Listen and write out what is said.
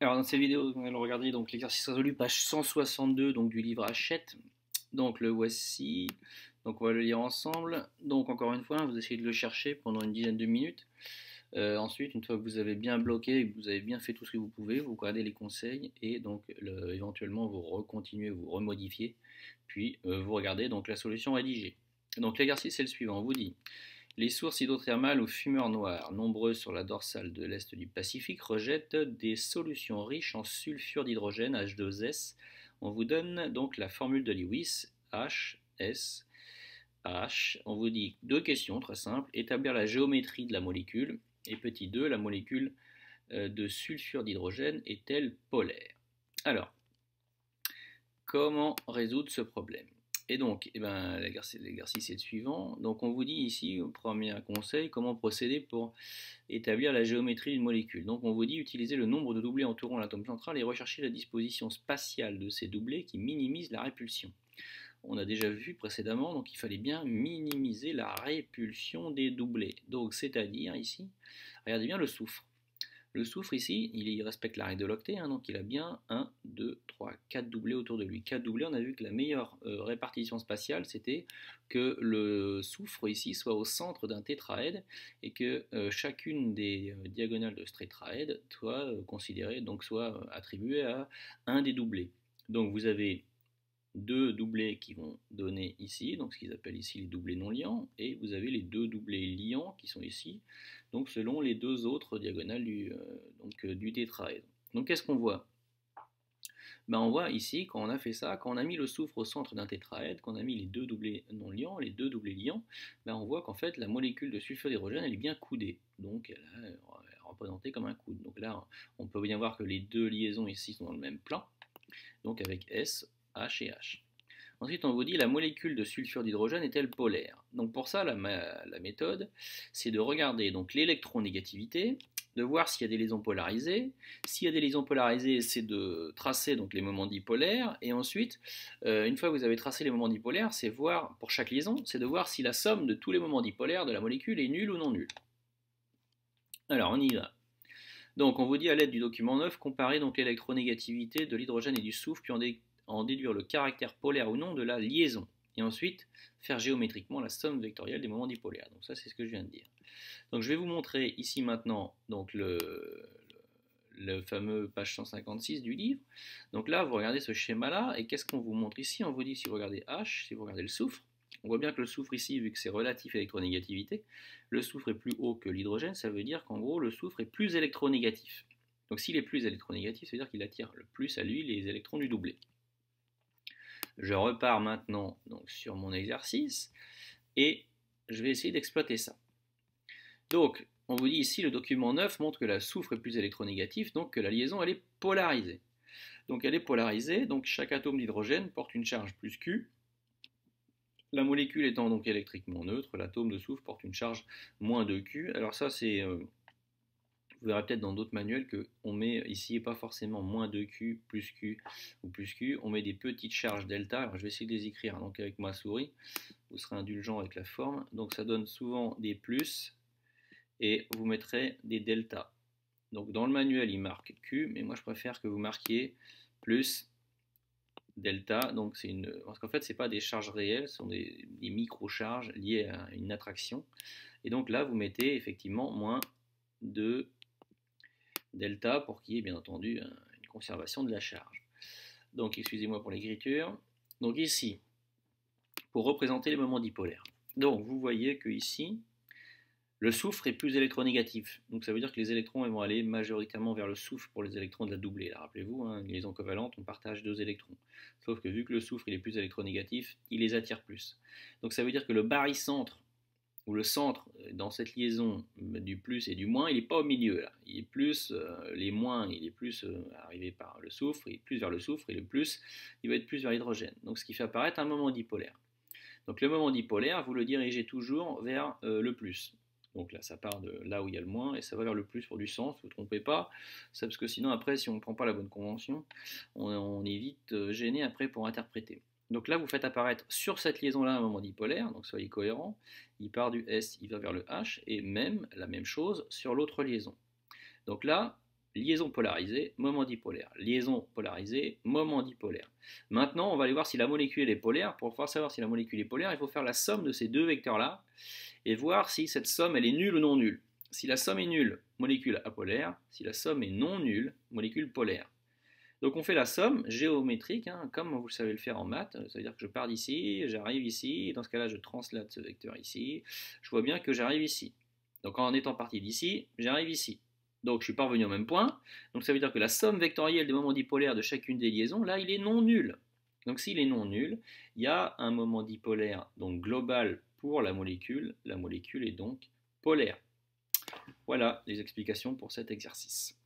Alors dans cette vidéo, nous allons regarder donc l'exercice résolu, page 162 donc, du livre Hachette. Donc le voici. Donc on va le lire ensemble. Donc encore une fois, vous essayez de le chercher pendant une dizaine de minutes. Ensuite, une fois que vous avez bien bloqué et que vous avez bien fait tout ce que vous pouvez, vous regardez les conseils et donc éventuellement vous recontinuez, vous remodifiez, puis vous regardez donc la solution rédigée. Donc l'exercice est le suivant, on vous dit: les sources hydrothermales aux fumeurs noirs, nombreuses sur la dorsale de l'est du Pacifique, rejettent des solutions riches en sulfure d'hydrogène H2S. On vous donne donc la formule de Lewis, HS, H. On vous dit deux questions très simples: établir la géométrie de la molécule, et petit 2, la molécule de sulfure d'hydrogène est-elle polaire? Alors, comment résoudre ce problème? Et donc, l'exercice est le suivant. Donc, on vous dit ici, au premier conseil, comment procéder pour établir la géométrie d'une molécule. Donc, on vous dit utiliser le nombre de doublés entourant l'atome central et rechercher la disposition spatiale de ces doublés qui minimise la répulsion. On a déjà vu précédemment, donc il fallait bien minimiser la répulsion des doublés. Donc, c'est-à-dire ici, regardez bien le soufre. Le soufre ici, il respecte la règle de l'octet, donc il a bien 1, 2, 3, 4 doublés autour de lui. 4 doublés, on a vu que la meilleure répartition spatiale, c'était que le soufre ici soit au centre d'un tétraède et que chacune des diagonales de ce tétraède soit considérée, donc soit attribuée à un des doublés. Donc vous avez deux doublés qui vont donner ici, donc ce qu'ils appellent ici les doublés non liants, et vous avez les deux doublés liants qui sont ici, donc selon les deux autres diagonales du tétraèdre. Donc qu'est-ce qu'on voit? On voit ici, quand on a fait ça, quand on a mis le soufre au centre d'un tétraèdre, qu'on a mis les deux doublés non liants, les deux doublés liants, on voit qu'en fait la molécule de sulfure d'hydrogène elle est bien coudée, donc elle est représentée comme un coude. Donc là on peut bien voir que les deux liaisons ici sont dans le même plan, donc avec S, H et H. Ensuite, on vous dit la molécule de sulfure d'hydrogène est-elle polaire? Donc pour ça, la méthode, c'est de regarder donc l'électronégativité, de voir s'il y a des liaisons polarisées. S'il y a des liaisons polarisées, c'est de tracer donc les moments dipolaires. Et ensuite, une fois que vous avez tracé les moments dipolaires, c'est voir, pour chaque liaison, c'est de voir si la somme de tous les moments dipolaires de la molécule est nulle ou non nulle. Alors, on y va. Donc, on vous dit à l'aide du document 9, comparer donc l'électronégativité de l'hydrogène et du soufre, puis en déduire le caractère polaire ou non de la liaison, et ensuite faire géométriquement la somme vectorielle des moments dipolaires. Donc ça, c'est ce que je viens de dire. Donc je vais vous montrer ici maintenant donc le fameux page 156 du livre. Donc là, vous regardez ce schéma-là, et qu'est-ce qu'on vous montre ici? On vous dit, si vous regardez H, si vous regardez le soufre, on voit bien que le soufre ici, vu que c'est relatif électronégativité, le soufre est plus haut que l'hydrogène, ça veut dire qu'en gros, le soufre est plus électronégatif. Donc s'il est plus électronégatif, ça veut dire qu'il attire le plus à lui les électrons du doublet. Je repars maintenant donc, sur mon exercice et je vais essayer d'exploiter ça. Donc, on vous dit ici, le document 9 montre que la soufre est plus électronégatif, donc que la liaison elle est polarisée. Donc elle est polarisée, donc chaque atome d'hydrogène porte une charge plus Q. La molécule étant donc électriquement neutre, l'atome de soufre porte une charge moins 2Q. Alors ça c'est... vous verrez peut-être dans d'autres manuels qu'on met ici pas forcément moins 2Q, plus Q ou plus Q, on met des petites charges delta. Alors je vais essayer de les écrire donc avec ma souris, vous serez indulgent avec la forme. Donc ça donne souvent des plus et vous mettrez des delta. Donc dans le manuel il marque Q, mais moi je préfère que vous marquiez plus delta. Donc c'est parce qu'en fait c'est pas des charges réelles, ce sont des micro-charges liées à une attraction. Et donc là vous mettez effectivement moins 2 delta pour qu'il y ait bien entendu une conservation de la charge. Donc excusez-moi pour l'écriture. Donc ici, pour représenter les moments dipolaires. Donc vous voyez que ici, le soufre est plus électronégatif. Donc ça veut dire que les électrons ils vont aller majoritairement vers le soufre pour les électrons de la doublée. Rappelez-vous, une liaison covalente, on partage 2 électrons. Sauf que vu que le soufre il est plus électronégatif, il les attire plus. Donc ça veut dire que le barycentre, où le centre dans cette liaison du plus et du moins, il n'est pas au milieu là. Il est plus, les moins, il est plus arrivé par le soufre, il est plus vers le soufre, et le plus, il va être plus vers l'hydrogène. Donc ce qui fait apparaître un moment dipolaire. Donc le moment dipolaire, vous le dirigez toujours vers le plus. Donc là, ça part de là où il y a le moins et ça va vers le plus pour du sens, ne vous trompez pas. Ça, parce que sinon, après, si on ne prend pas la bonne convention, on est vite gêné après pour interpréter. Donc là, vous faites apparaître sur cette liaison-là un moment dipolaire, donc soyez cohérent. Il part du S, il va vers le H, et même la même chose sur l'autre liaison. Donc là, liaison polarisée, moment dipolaire. Liaison polarisée, moment dipolaire. Maintenant, on va aller voir si la molécule est polaire. Pour pouvoir savoir si la molécule est polaire, il faut faire la somme de ces deux vecteurs-là et voir si cette somme elle est nulle ou non nulle. Si la somme est nulle, molécule apolaire. Si la somme est non nulle, molécule polaire. Donc on fait la somme géométrique, hein, comme vous savez le faire en maths. Ça veut dire que je pars d'ici, j'arrive ici, et dans ce cas-là je translate ce vecteur ici. Je vois bien que j'arrive ici. Donc en étant parti d'ici, j'arrive ici. Donc je suis parvenu au même point. Donc ça veut dire que la somme vectorielle des moments dipolaires de chacune des liaisons, là, il est non nul. Donc s'il est non nul, il y a un moment dipolaire donc global pour la molécule. La molécule est donc polaire. Voilà les explications pour cet exercice.